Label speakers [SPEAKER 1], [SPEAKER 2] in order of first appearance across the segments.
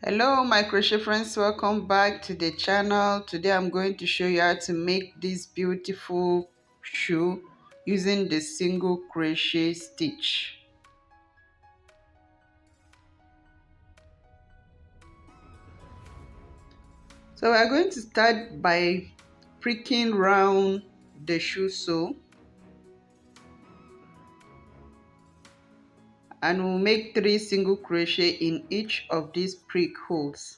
[SPEAKER 1] Hello my crochet friends, welcome back to the channel. Today I'm going to show you how to make this beautiful shoe using the single crochet stitch. So we are going to start by pricking round the shoe sole, and we'll make 3 single crochet in each of these prick holes.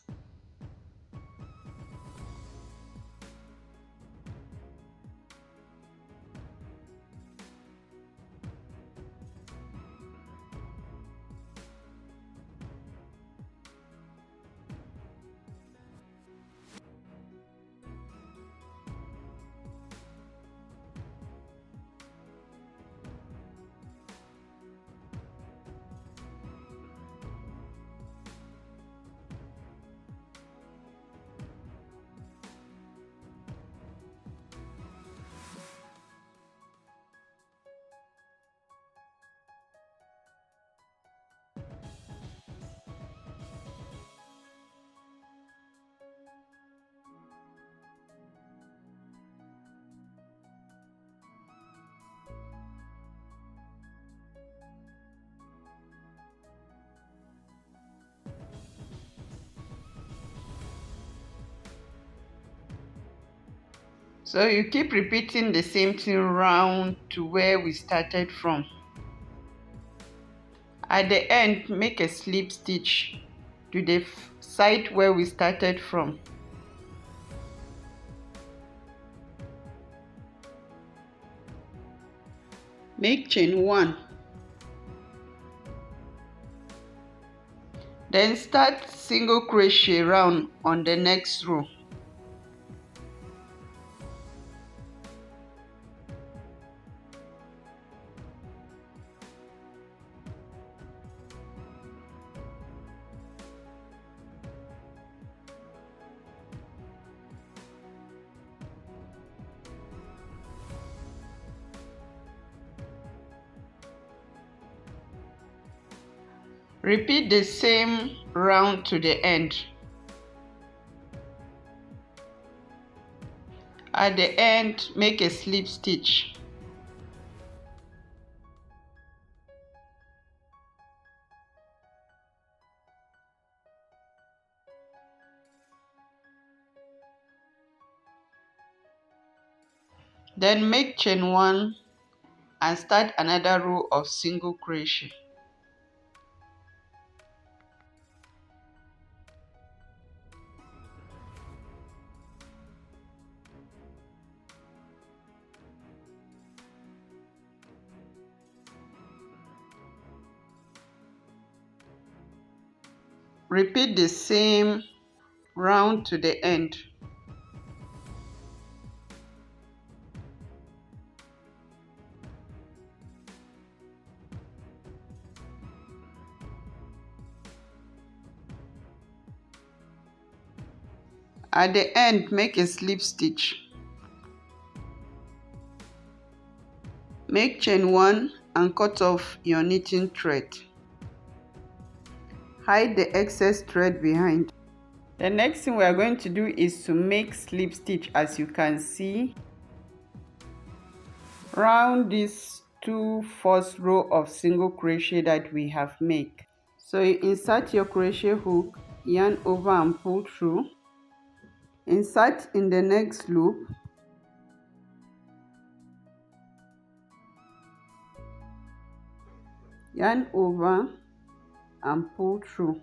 [SPEAKER 1] So you keep repeating the same thing round to where we started from. At the end, make a slip stitch to the side where we started from. Make chain 1. Then start single crochet round on the next row. Repeat the same round to the end. At the end, make a slip stitch. Then make chain 1 and start another row of single crochet. Repeat the same round to the end. At the end, make a slip stitch. Make chain 1 and cut off your knitting thread. Hide the excess thread behind. The next thing we are going to do is to make slip stitch, as you can see, round these 2 first row of single crochet that we have made. So you insert your crochet hook, yarn over and pull through. Insert in the next loop. Yarn over and pull through.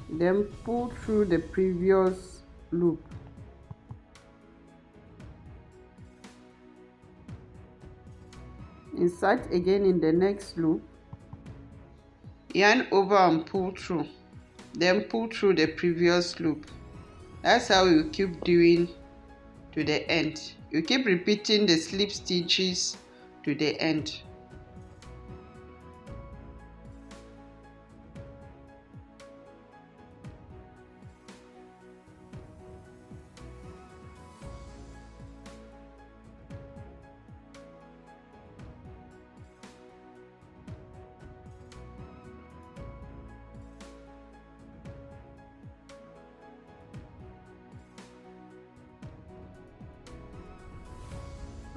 [SPEAKER 1] Then pull through the previous loop. Insert again in the next loop. Yarn over and pull through. Then pull through the previous loop. That's how you keep doing to the end. You keep repeating the slip stitches to the end.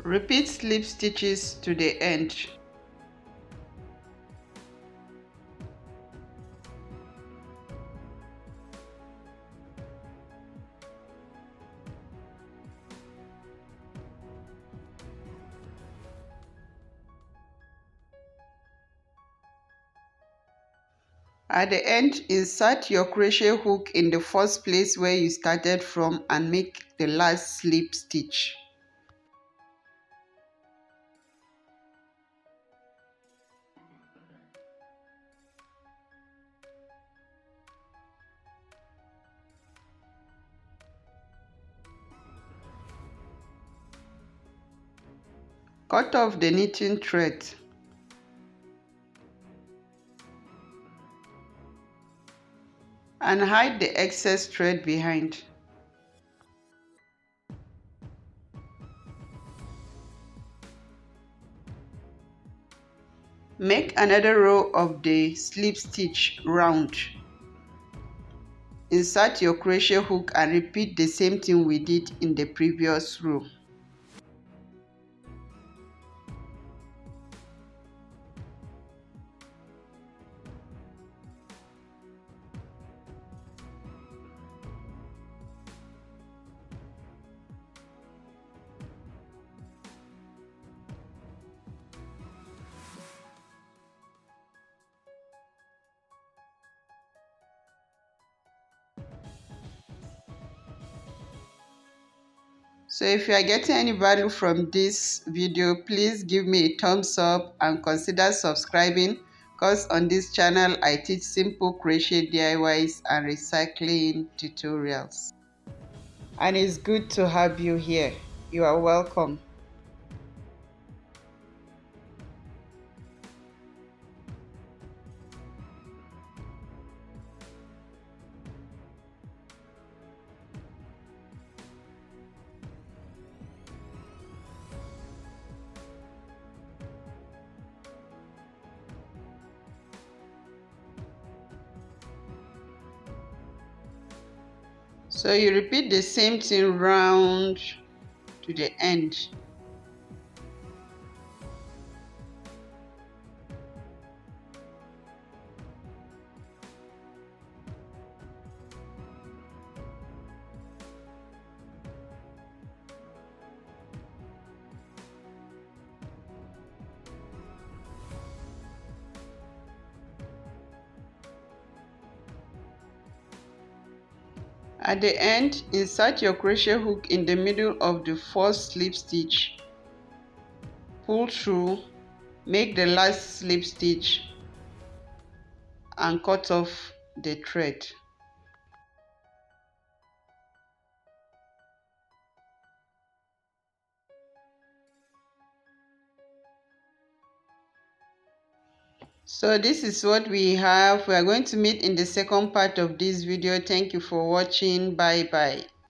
[SPEAKER 1] Repeat slip stitches to the end. At the end, insert your crochet hook in the first place where you started from and make the last slip stitch. Cut off the knitting thread. And hide the excess thread behind. Make another row of the slip stitch round. Insert your crochet hook and repeat the same thing we did in the previous row. So if you are getting any value from this video, please give me a thumbs up and consider subscribing, because on this channel I teach simple crochet DIYs and recycling tutorials. And it's good to have you here. You are welcome. So you repeat the same thing round to the end. At the end, insert your crochet hook in the middle of the first slip stitch. Pull through, make the last slip stitch and cut off the thread. So this is what we have. We are going to meet in the second part of this video. Thank you for watching. Bye bye.